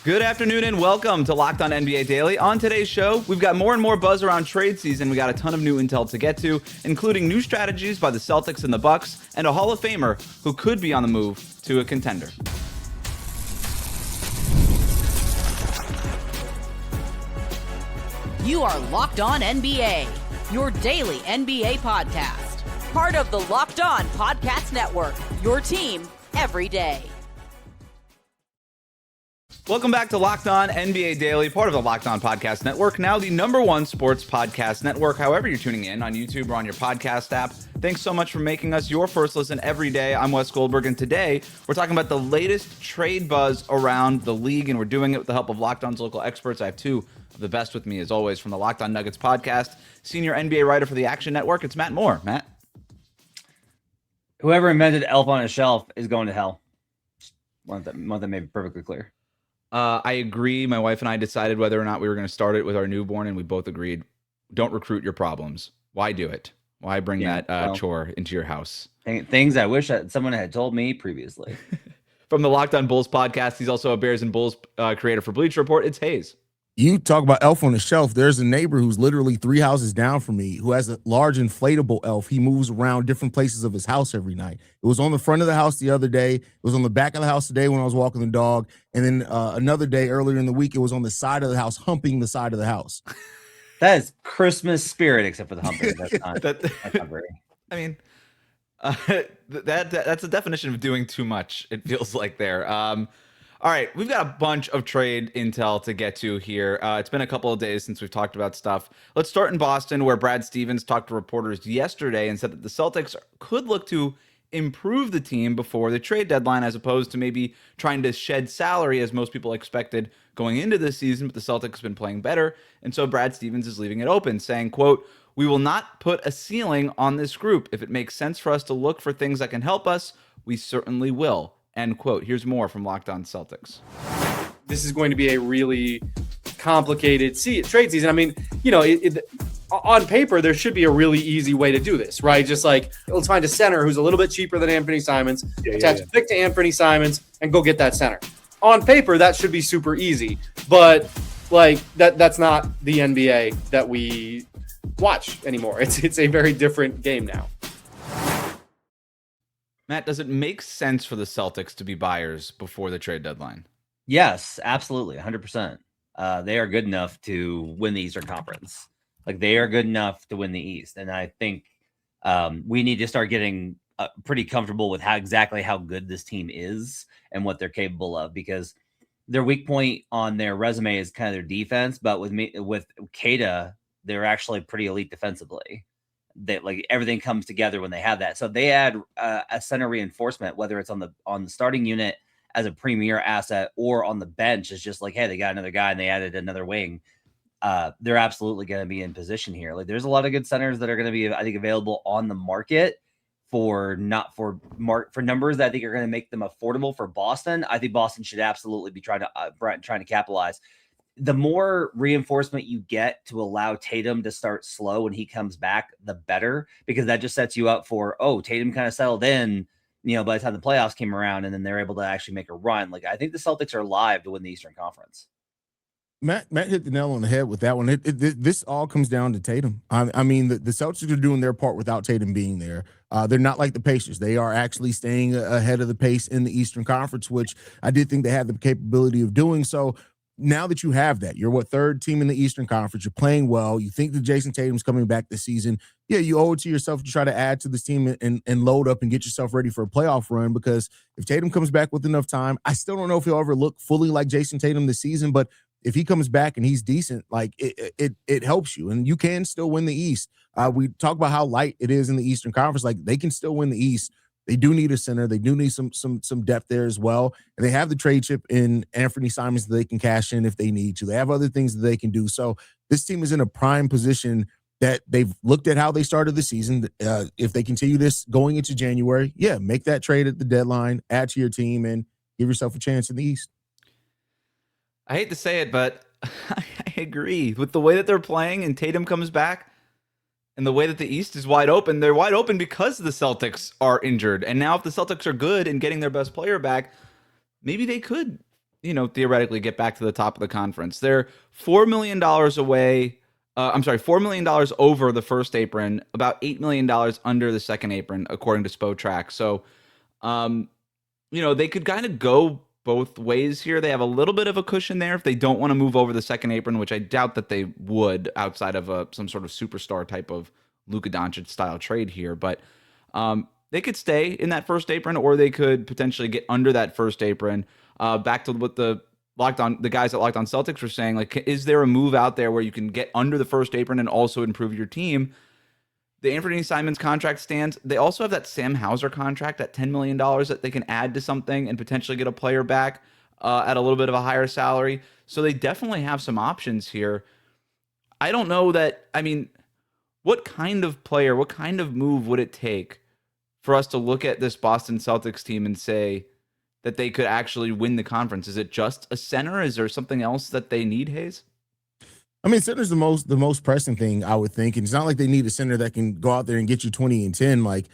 Good afternoon and welcome to Locked On NBA Daily. On today's show, we've got more and more buzz around trade season. We got a ton of new intel to get to, including new strategies by the Celtics and the Bucks, and a Hall of Famer who could be on the move to a contender. You are Locked On NBA, your daily NBA podcast. Part of the Locked On Podcast Network, your team every day. Welcome back to Locked On NBA Daily, part of the Locked On Podcast Network, now the #1 sports podcast network. However you're tuning in, on YouTube or on your podcast app, thanks so much for making us your first listen every day. I'm Wes Goldberg, and today we're talking about the latest trade buzz around the league, and we're doing it with the help of Locked On's local experts. I have two of the best with me, as always, from the Locked On Nuggets podcast, senior NBA writer for the Action Network. It's Matt Moore. Matt? Whoever invented Elf on a Shelf is going to hell. Want that made it perfectly clear. I agree. My wife and I decided whether or not we were going to start it with our newborn, and we both agreed, don't recruit your problems. Why do it? Why bring that chore into your house? Things I wish someone had told me previously. From the Locked On Bulls podcast, he's also a Bears and Bulls creator for Bleacher Report. It's Haize. You talk about Elf on the Shelf. There's a neighbor who's literally 3 houses down from me who has a large inflatable elf. He moves around different places of his house every night. It was on the front of the house the other day. It was on the back of the house today when I was walking the dog. And then another day earlier in the week, it was on the side of the house, humping the side of the house. That is Christmas spirit, except for the humping. That's not very. I mean, that's a definition of doing too much, it feels like there. All right, we've got a bunch of trade intel to get to here. It's been a couple of days since we've talked about stuff. Let's start in Boston, where Brad Stevens talked to reporters yesterday and said that the Celtics could look to improve the team before the trade deadline, as opposed to maybe trying to shed salary, as most people expected going into this season. But the Celtics have been playing better, and so Brad Stevens is leaving it open, saying, quote, "We will not put a ceiling on this group. If it makes sense for us to look for things that can help us, we certainly will." End quote. Here's more from Locked On Celtics. This is going to be a really complicated trade season. I mean, you know, on paper, there should be a really easy way to do this, right? Just like, let's find a center who's a little bit cheaper than Anthony Simons, attach a pick to Anthony Simons, and go get that center. On paper, that should be super easy. But, like, that's not the NBA that we watch anymore. It's a very different game now. Matt, does it make sense for the Celtics to be buyers before the trade deadline? Yes, absolutely, 100%. They are good enough to win the Eastern Conference. Like, they are good enough to win the East, and I think we need to start getting pretty comfortable with exactly how good this team is and what they're capable of, because their weak point on their resume is kind of their defense, but with Kata, they're actually pretty elite defensively. That, like, everything comes together when they have that. So they add a center reinforcement, whether it's on the starting unit as a premier asset or on the bench. It's just like, hey, they got another guy and they added another wing. They're absolutely going to be in position here. Like, there's a lot of good centers that are going to be, I think, available on the market for numbers that I think are going to make them affordable for Boston. I think Boston should absolutely be trying to capitalize. The more reinforcement you get to allow Tatum to start slow when he comes back, the better, because that just sets you up for, Tatum kind of settled in, by the time the playoffs came around, and then they're able to actually make a run. Like, I think the Celtics are live to win the Eastern Conference. Matt hit the nail on the head with that one. This all comes down to Tatum. I mean, the Celtics are doing their part without Tatum being there. They're not like the Pacers. They are actually staying ahead of the pace in the Eastern Conference, which I did think they had the capability of doing. So now that you have that, you're third team in the Eastern Conference, you're playing well, you think that Jayson Tatum's coming back this season, you owe it to yourself to try to add to this team and load up and get yourself ready for a playoff run, because if Tatum comes back with enough time, I still don't know if he'll ever look fully like Jayson Tatum this season, but if he comes back and he's decent, like, it helps you, and you can still win the East. We talk about how light it is in the Eastern Conference. Like, they can still win the East. They do need a center. They do need some depth there as well. And they have the trade chip in Anthony Simons that they can cash in if they need to. They have other things that they can do. So this team is in a prime position that they've looked at how they started the season. If they continue this going into January, make that trade at the deadline, add to your team, and give yourself a chance in the East. I hate to say it, but I agree. With the way that they're playing and Tatum comes back, and the way that the East is wide open, they're wide open because the Celtics are injured. And now if the Celtics are good and getting their best player back, maybe they could, theoretically get back to the top of the conference. They're $4 million away. $4 million over the first apron, about $8 million under the second apron, according to Spotrac. So, they could kind of go both ways here. They have a little bit of a cushion there if they don't want to move over the second apron, which I doubt that they would outside of some sort of superstar type of Luka Doncic style trade here. But they could stay in that first apron, or they could potentially get under that first apron. Back to what the guys at Locked On Celtics were saying, like, is there a move out there where you can get under the first apron and also improve your team? The Anthony Simons contract stands. They also have that Sam Hauser contract at $10 million that they can add to something and potentially get a player back at a little bit of a higher salary. So they definitely have some options here. I don't know that, what kind of player, what kind of move would it take for us to look at this Boston Celtics team and say that they could actually win the conference? Is it just a center? Is there something else that they need, Haize? Center's the most pressing thing, I would think. And it's not like they need a center that can go out there and get you 20 and 10. Like,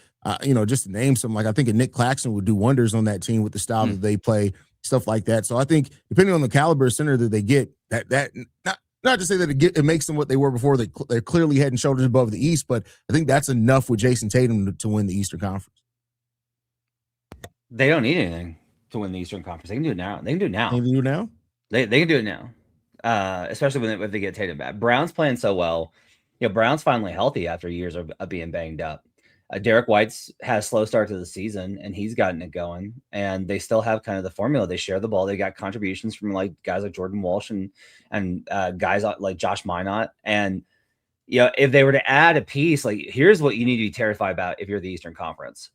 just to name some, like, I think a Nick Claxton would do wonders on that team with the style that they play, stuff like that. So I think depending on the caliber of center that they get, that not to say that it makes them what they were before. They're clearly head and shoulders above the East, but I think that's enough with Jayson Tatum to win the Eastern Conference. They don't need anything to win the Eastern Conference. They can do it now. They can do it now. They can do it now? They can do it now. Especially when they get Tatum back. Brown's playing so well. Brown's finally healthy after years of being banged up. Derek White's has a slow start to the season, and he's gotten it going. And they still have kind of the formula. They share the ball. They got contributions from like guys like Jordan Walsh and guys like Josh Minott. And if they were to add a piece, like, here's what you need to be terrified about if you're the Eastern Conference.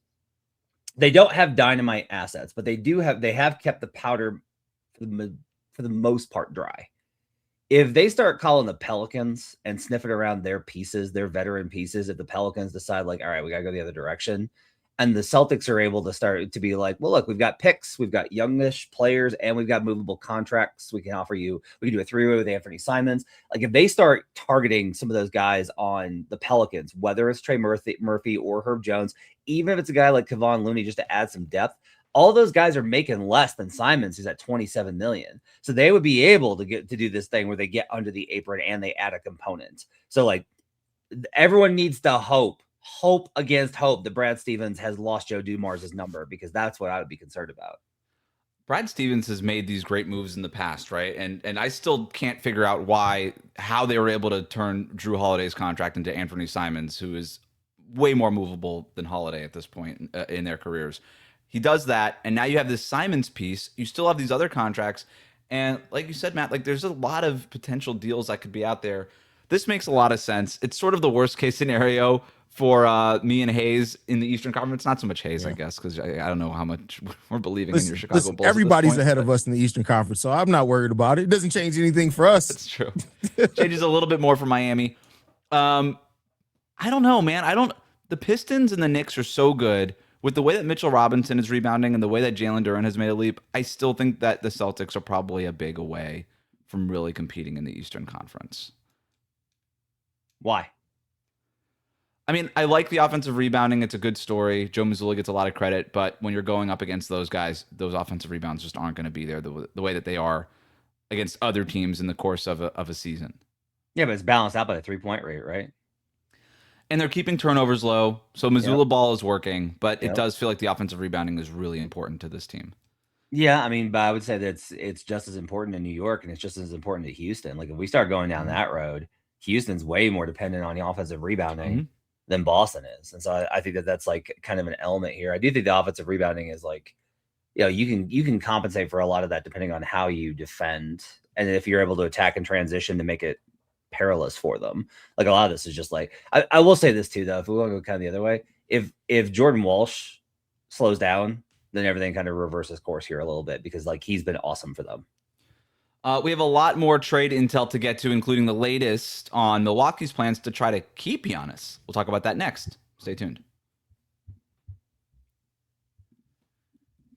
They don't have dynamite assets, but they have kept the powder for the most part dry. If they start calling the Pelicans and sniffing around their pieces, their veteran pieces, if the Pelicans decide, like, all right, we got to go the other direction, and the Celtics are able to start to be like, well, look, we've got picks, we've got youngish players, and we've got movable contracts. We can offer you, we can do a three-way with Anthony Simons. Like, if they start targeting some of those guys on the Pelicans, whether it's Trey Murphy or Herb Jones, even if it's a guy like Kevon Looney, just to add some depth, all those guys are making less than Simons, who's at $27 million. So they would be able to do this thing where they get under the apron and they add a component. So, like, everyone needs to hope against hope that Brad Stevens has lost Joe Dumars' number, because that's what I would be concerned about. Brad Stevens has made these great moves in the past, right? And I still can't figure out how they were able to turn Drew Holiday's contract into Anthony Simons, who is way more movable than Holiday at this point in their careers. He does that, and now you have this Simons piece. You still have these other contracts, and like you said, Matt, like, there's a lot of potential deals that could be out there. This makes a lot of sense. It's sort of the worst case scenario for me and Haize in the Eastern Conference. Not so much Haize, I guess, because I don't know how much we're believing in your Chicago Bulls. Everybody's ahead of us in the Eastern Conference, so I'm not worried about it. It doesn't change anything for us. That's true. Changes a little bit more for Miami. I don't know, man. The Pistons and the Knicks are so good. With the way that Mitchell Robinson is rebounding and the way that Jalen Duren has made a leap, I still think that the Celtics are probably a big away from really competing in the Eastern Conference. Why? I like the offensive rebounding. It's a good story. Joe Mazzulla gets a lot of credit, but when you're going up against those guys, those offensive rebounds just aren't going to be there the way that they are against other teams in the course of a season. Yeah, but it's balanced out by the 3-point rate, right? And they're keeping turnovers low, so Mazzulla ball is working, but it does feel like the offensive rebounding is really important to this team. Yeah, but I would say that it's just as important in New York, and it's just as important to Houston. Like, if we start going down that road, Houston's way more dependent on the offensive rebounding than Boston is. And so I think that's like kind of an element here. I do think the offensive rebounding is like, you can compensate for a lot of that depending on how you defend. And if you're able to attack and transition to make it perilous for them. Like, a lot of this is just like, I will say this too, though, if we want to go kind of the other way, if Jordan Walsh slows down, then everything kind of reverses course here a little bit, because like, he's been awesome for them. We have a lot more trade intel to get to, including the latest on Milwaukee's plans to try to keep Giannis. We'll talk about that next. Stay tuned.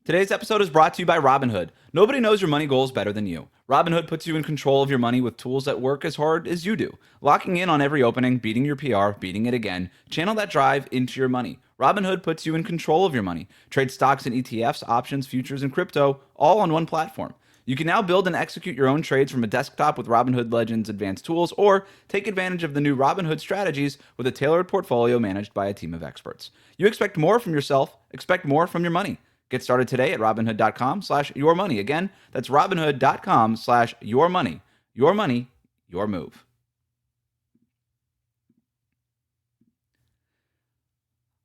Today's episode is brought to you by Robinhood. Nobody knows your money goals better than you. Robinhood puts you in control of your money with tools that work as hard as you do. Locking in on every opening, beating your PR, beating it again. Channel that drive into your money. Robinhood puts you in control of your money. Trade stocks and ETFs, options, futures, and crypto, all on one platform. You can now build and execute your own trades from a desktop with Robinhood Legends advanced tools, or take advantage of the new Robinhood strategies with a tailored portfolio managed by a team of experts. You expect more from yourself, expect more from your money. Get started today at Robinhood.com/yourmoney. Again, that's Robinhood.com/yourmoney. Your money, your move.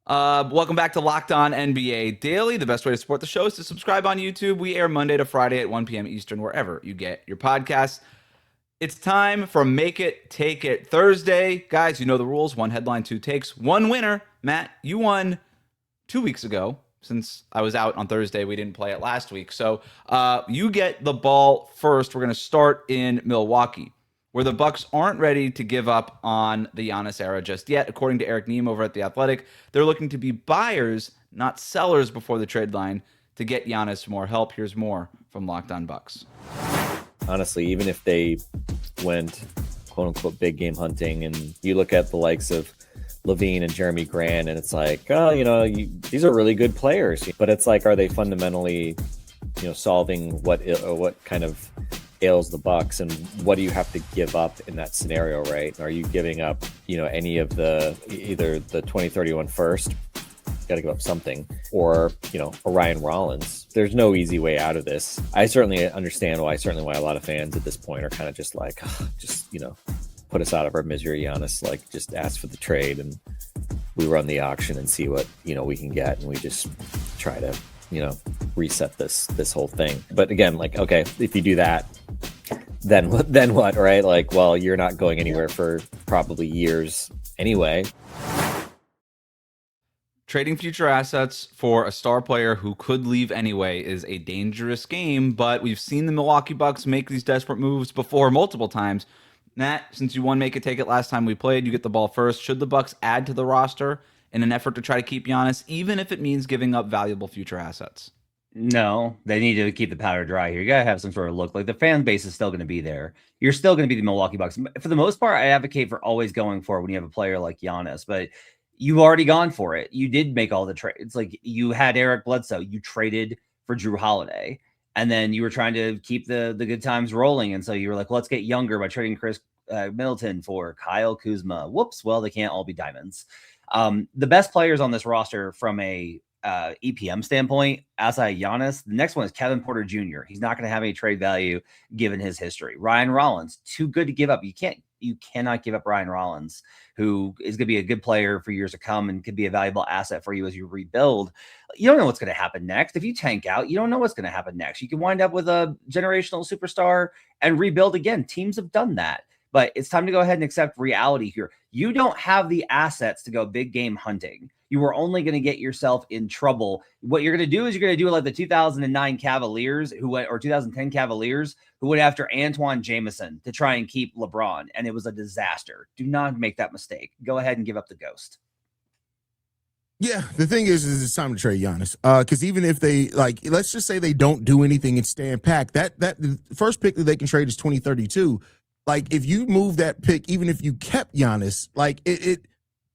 Welcome back to Locked On NBA Daily. The best way to support the show is to subscribe on YouTube. We air Monday to Friday at 1 p.m. Eastern, wherever you get your podcasts. It's time for Make It, Take It Thursday. Guys, you know the rules. One headline, two takes, one winner. Matt, you won 2 weeks ago. Since I was out on Thursday, we didn't play it last week. So you get the ball first. We're going to start in Milwaukee, where the Bucks aren't ready to give up on the Giannis era just yet. According to Eric Nehm over at The Athletic, they're looking to be buyers, not sellers, before the trade line to get Giannis more help. Here's more from Locked On Bucks. Honestly, even if they went quote-unquote big game hunting, and you look at the likes of Levine and Jeremy Grant, and it's like, oh, these are really good players. But it's like, are they fundamentally, solving what kind of ails the Bucks, and what do you have to give up in that scenario, right? Are you giving up, any of either the 2031 first, got to give up something, or, Orion Rollins? There's no easy way out of this. I certainly understand why a lot of fans at this point are kind of just like, put us out of our misery, Giannis. Like, just ask for the trade and we run the auction and see what, we can get. And we just try to, reset this whole thing. But again, like, okay, if you do that, then what, right? Like, well, you're not going anywhere for probably years anyway. Trading future assets for a star player who could leave anyway is a dangerous game, but we've seen the Milwaukee Bucks make these desperate moves before multiple times. Nat, since you won Make It Take It last time we played, you get the ball first. Should the Bucks add to the roster in an effort to try to keep Giannis, even if it means giving up valuable future assets? No, they need to keep the powder dry here. You got to have some sort of look. Like, the fan base is still going to be there. You're still going to be the Milwaukee Bucks. For the most part, I advocate for always going for it when you have a player like Giannis, but you've already gone for it. You did make all the trades. Like, you had Eric Bledsoe. You traded for Drew Holiday. And then you were trying to keep the good times rolling. And so you were like, let's get younger by trading Chris Middleton for Kyle Kuzma. Whoops. Well, they can't all be diamonds. The best players on this roster from a EPM standpoint, outside Giannis, the next one is Kevin Porter Jr. He's not going to have any trade value given his history. Ryan Rollins, too good to give up. You cannot give up Ryan Rollins, who is going to be a good player for years to come and could be a valuable asset for you as you rebuild. You don't know what's going to happen next. If you tank out, you don't know what's going to happen next. You can wind up with a generational superstar and rebuild again. Teams have done that. But it's time to go ahead and accept reality here. You don't have the assets to go big game hunting. You are only going to get yourself in trouble. What you're going to do is you're going to do like the 2009 Cavaliers or 2010 Cavaliers who went after Antoine Jameson to try and keep LeBron. And it was a disaster. Do not make that mistake. Go ahead and give up the ghost. Yeah, the thing is it's time to trade Giannis. Because even if they, let's just say they don't do anything and stand packed, that the first pick that they can trade is 2032. Like, if you move that pick, even if you kept Giannis,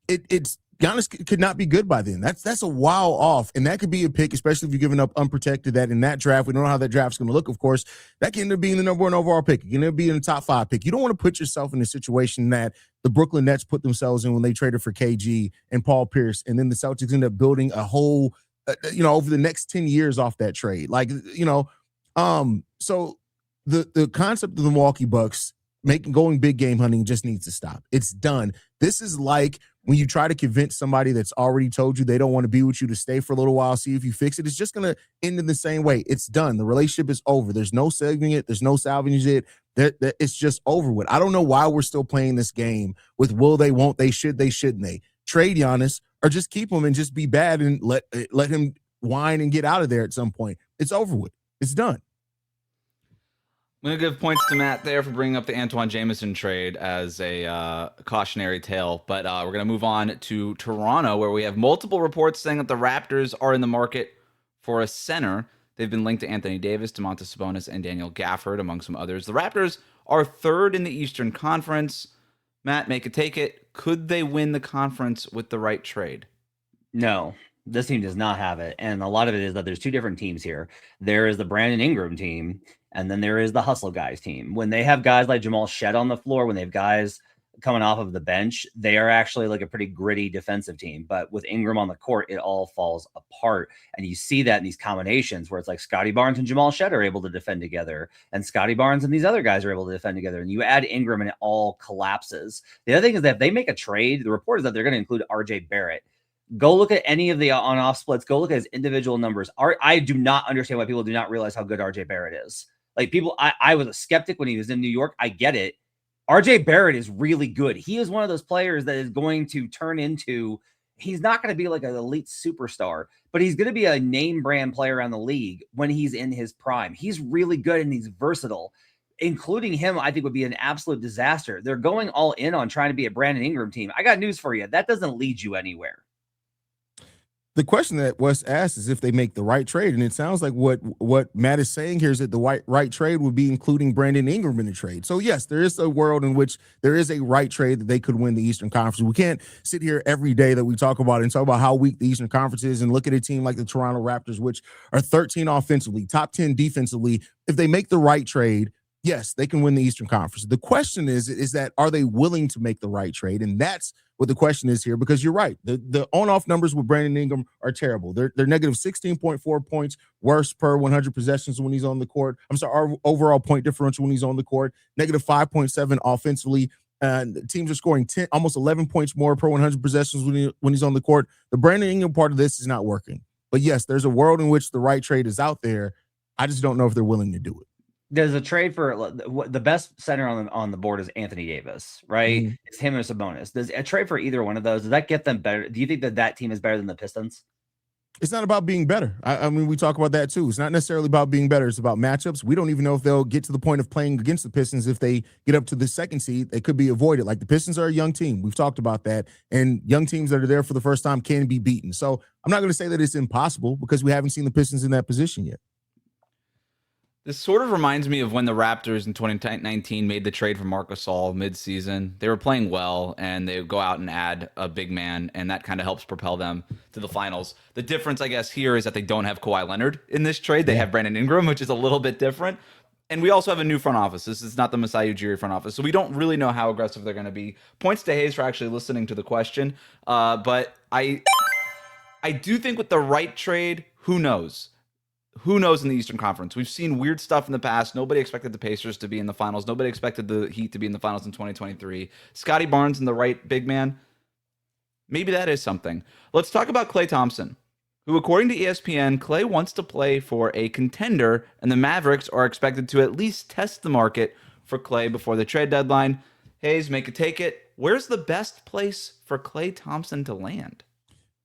it's Giannis could not be good by then. That's a while off, and that could be a pick, especially if you're giving up unprotected. That in that draft, we don't know how that draft's going to look. Of course, that can end up being the number one overall pick. You can end up being the top 5 pick. You don't want to put yourself in a situation that the Brooklyn Nets put themselves in when they traded for KG and Paul Pierce, and then the Celtics end up building a whole, over the next 10 years off that trade. So the concept of the Milwaukee Bucks going big game hunting just needs to stop. It's done. This is like when you try to convince somebody that's already told you they don't want to be with you to stay for a little while, see if you fix it. It's just going to end in the same way. It's done. The relationship is over. There's no saving it. There's no salvaging it. It's just over with. I don't know why we're still playing this game with will they, won't they, should they, shouldn't they. Trade Giannis or just keep him and just be bad and let him whine and get out of there at some point. It's over with. It's done. I'm going to give points to Matt there for bringing up the Antoine Jameson trade as a cautionary tale. But we're going to move on to Toronto, where we have multiple reports saying that the Raptors are in the market for a center. They've been linked to Anthony Davis, Domantas Sabonis, and Daniel Gafford, among some others. The Raptors are third in the Eastern Conference. Matt, make it take it. Could they win the conference with the right trade? No. This team does not have it. And a lot of it is that there's two different teams here. There is the Brandon Ingram team, And then there is the hustle guys team. When they have guys like Jamal Shed on the floor, when they have guys coming off of the bench, they are actually like a pretty gritty defensive team. But with Ingram on the court, it all falls apart. And you see that in these combinations where it's like Scotty Barnes and Jamal Shed are able to defend together, and Scotty Barnes and these other guys are able to defend together. And you add Ingram and it all collapses. The other thing is that if they make a trade, the report is that they're going to include RJ Barrett. Go look at any of the on-off splits. Go look at his individual numbers. I do not understand why people do not realize how good RJ Barrett is. Like people, I was a skeptic when he was in New York. I get it. RJ Barrett is really good. He is one of those players that is going to turn into, he's not going to be like an elite superstar, but he's going to be a name brand player around the league when he's in his prime. He's really good and he's versatile. Including him, I think would be an absolute disaster. They're going all in on trying to be a Brandon Ingram team. I got news for you. That doesn't lead you anywhere. The question that Wes asked is if they make the right trade, and it sounds like what Matt is saying here is that the right trade would be including Brandon Ingram in the trade. So yes, there is a world in which there is a right trade that they could win the Eastern Conference. We can't sit here every day that we talk about it and talk about how weak the Eastern Conference is and look at a team like the Toronto Raptors, which are 13 offensively, top 10 defensively. If they make the right trade, yes, they can win the Eastern Conference. The question is that are they willing to make the right trade? And that's what the question is here, because you're right. The on-off numbers with Brandon Ingram are terrible. They're negative 16.4 points, worse per 100 possessions when he's on the court. I'm sorry, our overall point differential when he's on the court, negative 5.7 offensively. Teams are scoring 10, almost 11 points more per 100 possessions when he's on the court. The Brandon Ingram part of this is not working. But yes, there's a world in which the right trade is out there. I just don't know if they're willing to do it. There's a trade for the best center on the board is Anthony Davis, right? Mm-hmm. It's him and Sabonis. Does a trade for either one of those, does that get them better? Do you think that team is better than the Pistons? It's not about being better. I mean, we talk about that too. It's not necessarily about being better. It's about matchups. We don't even know if they'll get to the point of playing against the Pistons. If they get up to the second seed, they could be avoided. Like the Pistons are a young team. We've talked about that. And young teams that are there for the first time can be beaten. So I'm not going to say that it's impossible because we haven't seen the Pistons in that position yet. This sort of reminds me of when the Raptors in 2019 made the trade for Marc Gasol mid-season. They were playing well, and they go out and add a big man, and that kind of helps propel them to the finals. The difference, I guess, here is that they don't have Kawhi Leonard in this trade. They have Brandon Ingram, which is a little bit different. And we also have a new front office. This is not the Masai Ujiri front office, so we don't really know how aggressive they're going to be. Points to Haize for actually listening to the question. But I do think with the right trade, who knows? Who knows in the Eastern Conference? We've seen weird stuff in the past. Nobody expected the Pacers to be in the finals. Nobody expected the Heat to be in the finals in 2023. Scotty Barnes and the right big man. Maybe that is something. Let's talk about Klay Thompson, who, according to ESPN, Klay wants to play for a contender, and the Mavericks are expected to at least test the market for Klay before the trade deadline. Haize, make it take it. Where's the best place for Klay Thompson to land?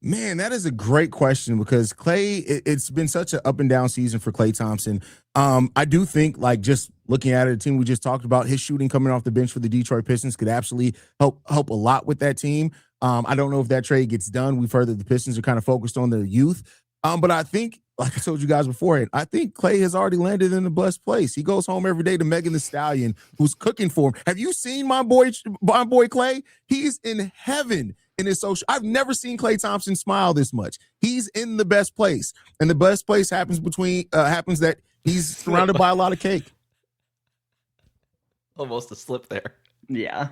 Man, that is a great question because Klay, it's been such an up and down season for Klay Thompson. I do think, like, just looking at it, the team we just talked about, his shooting coming off the bench for the Detroit Pistons could absolutely help a lot with that team. I don't know if that trade gets done. We've heard that the Pistons are kind of focused on their youth. But I think, like I told you guys before, I think Klay has already landed in a blessed place. He goes home every day to Megan Thee Stallion, who's cooking for him. Have you seen my boy Klay? He's in heaven in his social. I've never seen Klay Thompson smile this much. He's in the best place, and the best place happens that he's surrounded by a lot of cake. Almost a slip there. Yeah,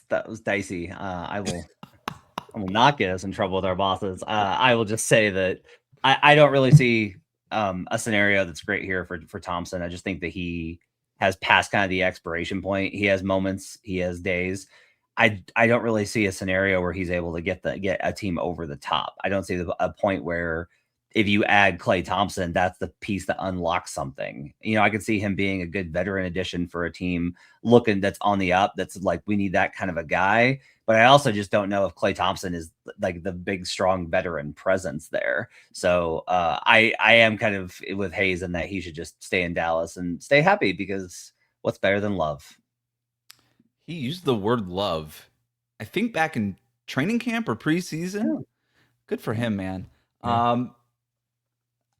that was dicey. I will not get us in trouble with our bosses. I will just say that I don't really see a scenario that's great here for Thompson. I just think that he has passed kind of the expiration point. He has moments, he has days. I don't really see a scenario where he's able to get a team over the top. I don't see a point where if you add Klay Thompson, that's the piece that unlocks something. You know, I could see him being a good veteran addition for a team that's on the up. That's like, we need that kind of a guy. But I also just don't know if Klay Thompson is like the big, strong veteran presence there. So I am kind of with Haize in that he should just stay in Dallas and stay happy, because what's better than love? He used the word love, I think, back in training camp or preseason. Yeah. Good for him, man. Yeah.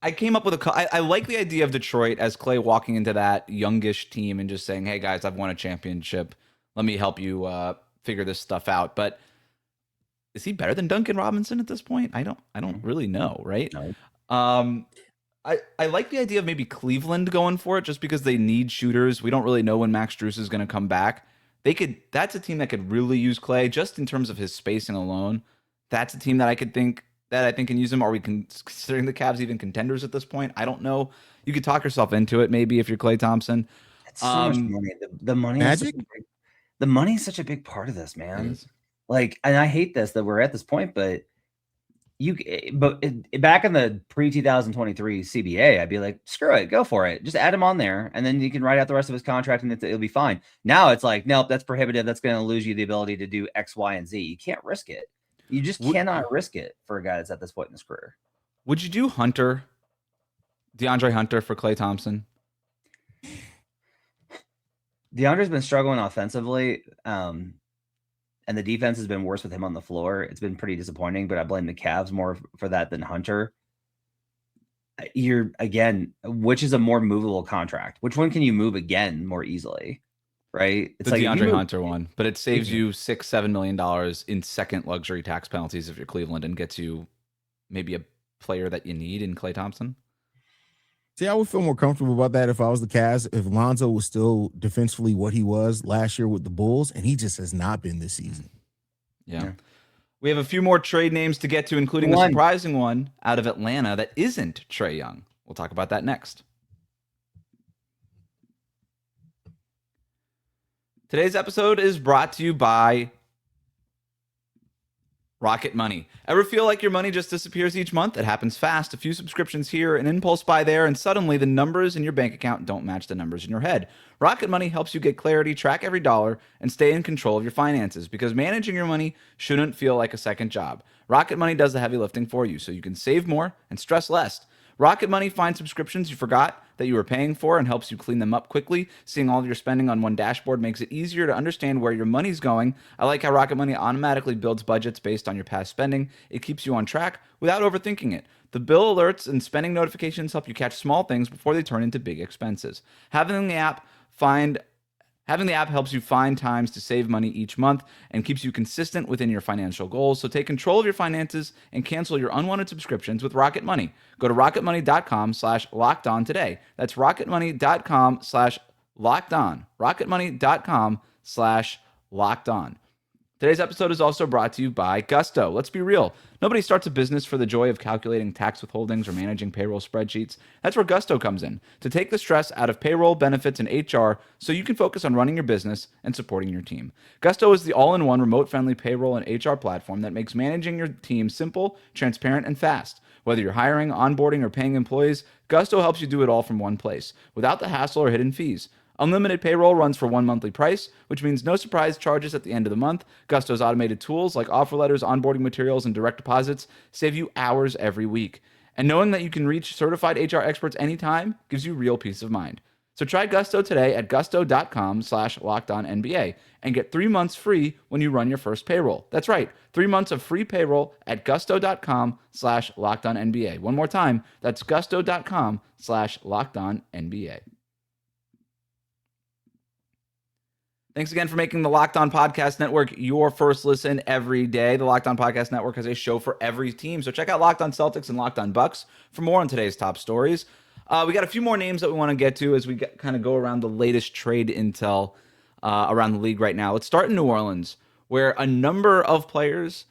I came up with I like the idea of Detroit as Klay walking into that youngish team and just saying, hey, guys, I've won a championship. Let me help you figure this stuff out. But is he better than Duncan Robinson at this point? I don't really know, right? No. I like the idea of maybe Cleveland going for it just because they need shooters. We don't really know when Max Strus is going to come back. That's a team that could really use Klay just in terms of his spacing alone. That's a team that I think can use him. Are we considering the Cavs even contenders at this point? I don't know. You could talk yourself into it maybe if you're Klay Thompson. It's so much money. The money Magic? The money is such a big part of this, man. Like, and I hate this that we're at this point, but back in the pre-2023 CBA, I'd be like, screw it, go for it. Just add him on there, and then you can write out the rest of his contract, and it'll be fine. Now it's like, nope, that's prohibitive. That's going to lose you the ability to do X, Y, and Z. You can't risk it. You just cannot risk it for a guy that's at this point in his career. Would you do DeAndre Hunter for Klay Thompson? DeAndre's been struggling offensively. And the defense has been worse with him on the floor. It's been pretty disappointing, but I blame the Cavs more for that than Hunter. Which is a more movable contract? Which one can you move again more easily? Right? It's the DeAndre Hunter one, but it saves you $6-7 million in second luxury tax penalties if you're Cleveland and gets you maybe a player that you need in Klay Thompson. See, I would feel more comfortable about that if I was the Cavs, if Lonzo was still defensively what he was last year with the Bulls, and he just has not been this season. Yeah. We have a few more trade names to get to, including a surprising one out of Atlanta that isn't Trae Young. We'll talk about that next. Today's episode is brought to you by Rocket Money. Ever feel like your money just disappears each month? It happens fast. A few subscriptions here, an impulse buy there, and suddenly the numbers in your bank account don't match the numbers in your head. Rocket Money helps you get clarity, track every dollar, and stay in control of your finances because managing your money shouldn't feel like a second job. Rocket Money does the heavy lifting for you so you can save more and stress less. Rocket Money finds subscriptions you forgot that you were paying for and helps you clean them up quickly. Seeing all of your spending on one dashboard makes it easier to understand where your money's going. I like how Rocket Money automatically builds budgets based on your past spending. It keeps you on track without overthinking it. The bill alerts and spending notifications help you catch small things before they turn into big expenses. Having the app helps you find times to save money each month and keeps you consistent within your financial goals. So take control of your finances and cancel your unwanted subscriptions with Rocket Money. Go to rocketmoney.com/lockedon today. That's rocketmoney.com/lockedon. rocketmoney.com/lockedon. Today's episode is also brought to you by Gusto. Let's be real. Nobody starts a business for the joy of calculating tax withholdings or managing payroll spreadsheets. That's where Gusto comes in, to take the stress out of payroll, benefits, and HR so you can focus on running your business and supporting your team. Gusto is the all-in-one remote-friendly payroll and HR platform that makes managing your team simple, transparent, and fast. Whether you're hiring, onboarding, or paying employees, Gusto helps you do it all from one place, without the hassle or hidden fees. Unlimited payroll runs for one monthly price, which means no surprise charges at the end of the month. Gusto's automated tools like offer letters, onboarding materials, and direct deposits save you hours every week. And knowing that you can reach certified HR experts anytime gives you real peace of mind. So try Gusto today at gusto.com/lockedonnba and get 3 months free when you run your first payroll. That's right, 3 months of free payroll at gusto.com/lockedonnba. One more time, that's gusto.com/lockedonnba. Thanks again for making the Locked On Podcast Network your first listen every day. The Locked On Podcast Network has a show for every team. So check out Locked On Celtics and Locked On Bucks for more on today's top stories. We got a few more names that we want to get to as we kind of go around the latest trade intel around the league right now. Let's start in New Orleans, where a number of players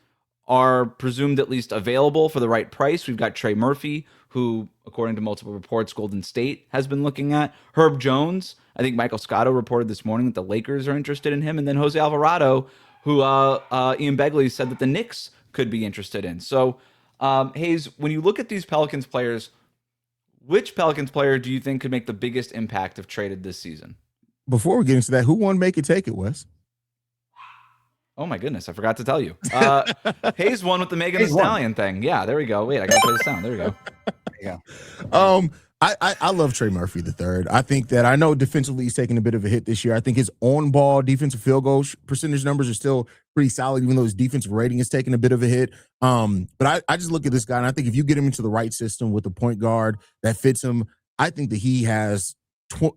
are presumed at least available for the right price. We've got Trey Murphy, who, according to multiple reports, Golden State has been looking at. Herb Jones, I think Michael Scotto reported this morning that the Lakers are interested in him. And then Jose Alvarado, who Ian Begley said that the Knicks could be interested in. So, Haize, when you look at these Pelicans players, which Pelicans player do you think could make the biggest impact if traded this season? Before we get into that, who won Make It Take It, Wes? Oh my goodness, I forgot to tell you. Haize won with the Megan Thee Stallion thing. Yeah, there we go. Wait, I gotta play the sound. There we go. Yeah. I love Trey Murphy III. I think that, I know defensively he's taking a bit of a hit this year. I think his on-ball defensive field goal percentage numbers are still pretty solid, even though his defensive rating is taking a bit of a hit. But I just look at this guy, and I think if you get him into the right system with a point guard that fits him, I think that he has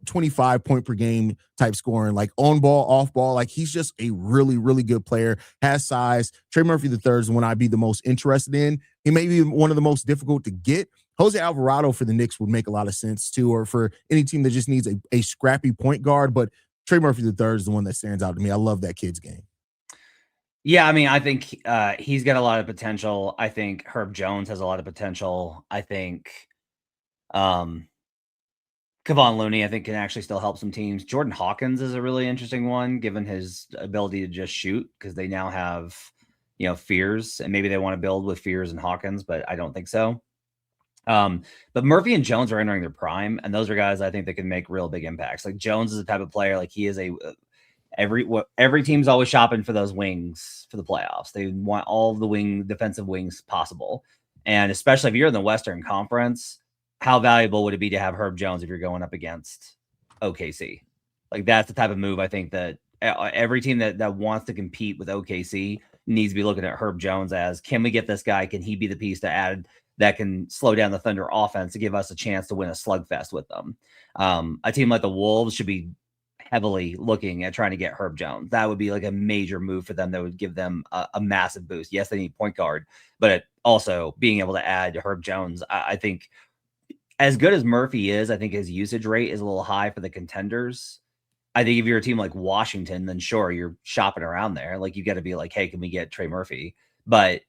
25 point per game type scoring, like on ball, off ball. Like, he's just a really, really good player, has size. Trey Murphy III is the one I'd be the most interested in. He may be one of the most difficult to get, Jose Alvarado for the Knicks would make a lot of sense too, or for any team that just needs a scrappy point guard. But Trey Murphy III is the one that stands out to me. I love that kid's game. Yeah, I mean, I think he's got a lot of potential. I think Herb Jones has a lot of potential. I think Kevon Looney, I think, can actually still help some teams. Jordan Hawkins is a really interesting one, given his ability to just shoot, because they now have, Fears, and maybe they want to build with Fears and Hawkins, but I don't think so. But Murphy and Jones are entering their prime, and those are guys I think that can make real big impacts. Like Jones is the type of player, like he is every team's always shopping for those wings for the playoffs. They want all of the defensive wings possible. And especially if you're in the Western Conference, how valuable would it be to have Herb Jones if you're going up against OKC? Like that's the type of move I think that every team that wants to compete with OKC needs to be looking at Herb Jones as, can we get this guy? Can he be the piece to add that can slow down the Thunder offense to give us a chance to win a slugfest with them? A team like the Wolves should be heavily looking at trying to get Herb Jones. That would be like a major move for them that would give them a massive boost. Yes, they need point guard, but also being able to add Herb Jones, I think as good as Murphy is, I think his usage rate is a little high for the contenders. I think if you're a team like Washington, then sure, you're shopping around there. Like you got to be like, hey, can we get Trey Murphy? But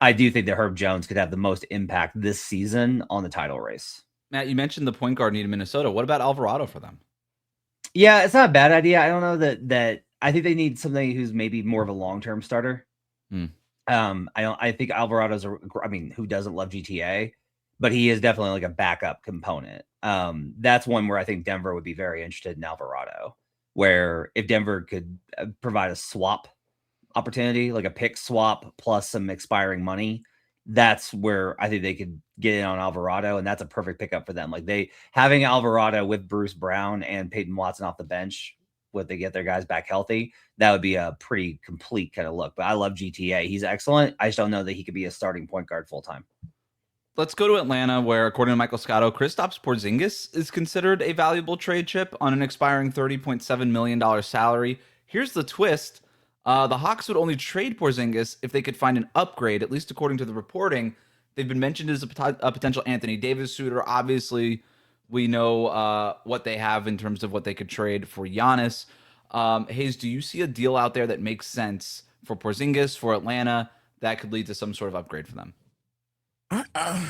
I do think that Herb Jones could have the most impact this season on the title race. Matt, you mentioned the point guard need in Minnesota. What about Alvarado for them? Yeah, it's not a bad idea. I don't know that I think they need somebody who's maybe more of a long-term starter. I think Alvarado's who doesn't love GTA, but he is definitely like a backup component. That's one where I think Denver would be very interested in Alvarado, where if Denver could provide a swap opportunity, like a pick swap plus some expiring money, that's where I think they could get in on Alvarado, and that's a perfect pickup for them. Like having Alvarado with Bruce Brown and Peyton Watson off the bench, would they get their guys back healthy, that would be a pretty complete kind of look. But I love GTA. He's excellent. I just don't know that he could be a starting point guard full time. Let's go to Atlanta, where, according to Michael Scotto, Kristaps Porzingis is considered a valuable trade chip on an expiring $30.7 million salary. Here's the twist. The Hawks would only trade Porzingis if they could find an upgrade, at least according to the reporting. They've been mentioned as a potential Anthony Davis suitor. Obviously, we know what they have in terms of what they could trade for Giannis. Haize, do you see a deal out there that makes sense for Porzingis, for Atlanta, that could lead to some sort of upgrade for them? I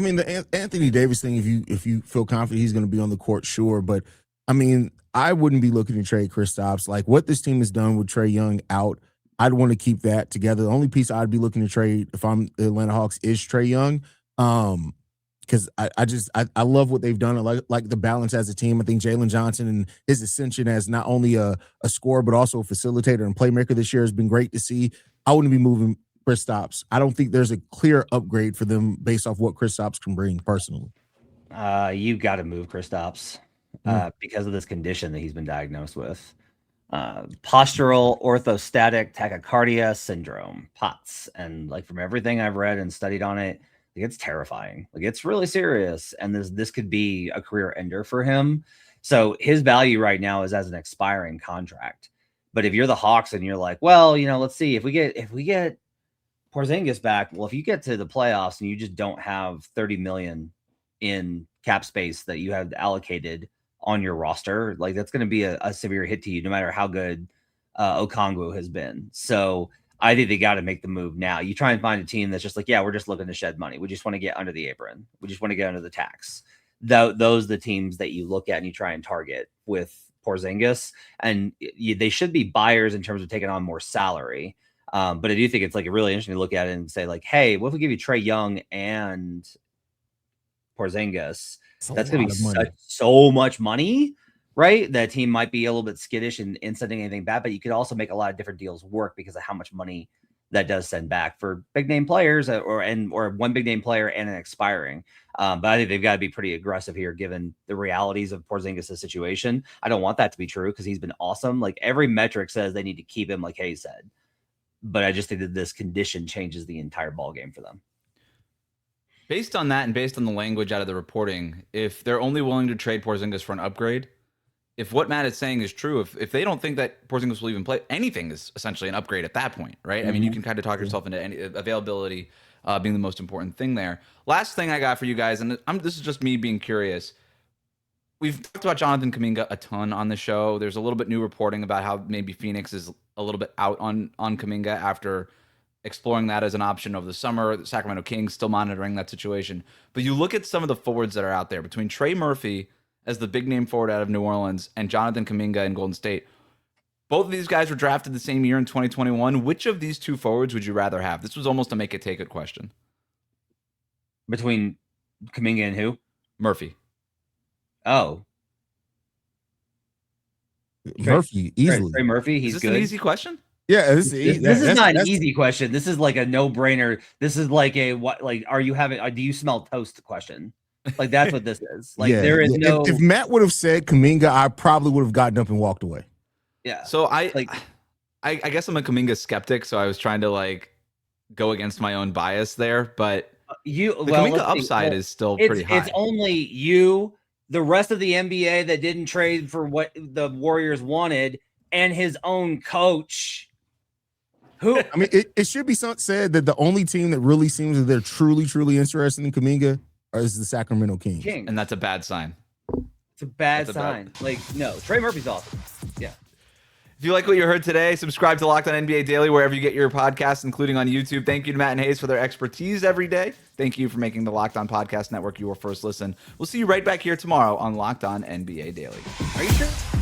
mean, the Anthony Davis thing, if you feel confident he's going to be on the court, sure. But, I mean, I wouldn't be looking to trade Kristaps. Like, what this team has done with Trae Young out, I'd want to keep that together. The only piece I'd be looking to trade if I'm the Atlanta Hawks is Trae Young, because I love what they've done. I like the balance as a team. I think Jalen Johnson and his ascension as not only a scorer but also a facilitator and playmaker this year has been great to see. I wouldn't be moving Kristaps. I don't think there's a clear upgrade for them based off what Kristaps can bring personally. You got to move Kristaps because of this condition that he's been diagnosed with. Postural orthostatic tachycardia syndrome, POTS. And like from everything I've read and studied on it, like it's terrifying. Like it's really serious. And this could be a career ender for him. So his value right now is as an expiring contract. But if you're the Hawks and you're like, well, let's see if we get Porzingis back. Well, if you get to the playoffs and you just don't have 30 million in cap space that you have allocated on your roster, like that's going to be a severe hit to you, no matter how good Okongwu has been. So I think they got to make the move now. You try and find a team that's just like, yeah, we're just looking to shed money. We just want to get under the apron. We just want to get under the tax. Those are the teams that you look at and you try and target with Porzingis, and they should be buyers in terms of taking on more salary. But I do think it's like really interesting to look at it and say like, hey, what if we give you Trae Young and Porzingis? That's going to be so much money, right? That team might be a little bit skittish in sending anything back, but you could also make a lot of different deals work because of how much money that does send back for big name players or one big name player and an expiring. But I think they've got to be pretty aggressive here, given the realities of Porzingis' situation. I don't want that to be true because he's been awesome. Like every metric says they need to keep him, like Haize said. But I just think that this condition changes the entire ball game for them. Based on that and based on the language out of the reporting, if they're only willing to trade Porzingis for an upgrade, if what Matt is saying is true, if they don't think that Porzingis will even play, anything is essentially an upgrade at that point, right? Mm-hmm. I mean, you can kind of talk yourself into any availability, being the most important thing there. Last thing I got for you guys, and this is just me being curious. We've talked about Jonathan Kuminga a ton on the show. There's a little bit new reporting about how maybe Phoenix is a little bit out on Kuminga after exploring that as an option over the summer. The Sacramento Kings still monitoring that situation. But you look at some of the forwards that are out there between Trey Murphy as the big name forward out of New Orleans and Jonathan Kuminga in Golden State. Both of these guys were drafted the same year in 2021. Which of these two forwards would you rather have? This was almost a make it take it question. Between Kuminga and who? Murphy. Oh, Murphy, easily. Trey Murphy, he's is this good. an easy question? Yeah, This is not an easy question. This is like a no-brainer. This is like a what? Like, are you having? Do you smell toast? Question. Like that's what this is. Like there is no. If Matt would have said Kuminga, I probably would have gotten up and walked away. Yeah. So I guess I'm a Kuminga skeptic, so I was trying to like go against my own bias there, but the Kuminga upside is still pretty high. It's only you, the rest of the NBA that didn't trade for what the Warriors wanted, and his own coach. Who? I mean, it should be said that the only team that really seems that they're truly, truly interested in Kuminga is the Sacramento Kings. And that's a bad sign. It's a bad sign. Like, no, Trey Murphy's awesome. Yeah. If you like what you heard today, subscribe to Locked On NBA Daily wherever you get your podcasts, including on YouTube. Thank you to Matt and Haize for their expertise every day. Thank you for making the Locked On Podcast Network your first listen. We'll see you right back here tomorrow on Locked On NBA Daily. Are you sure?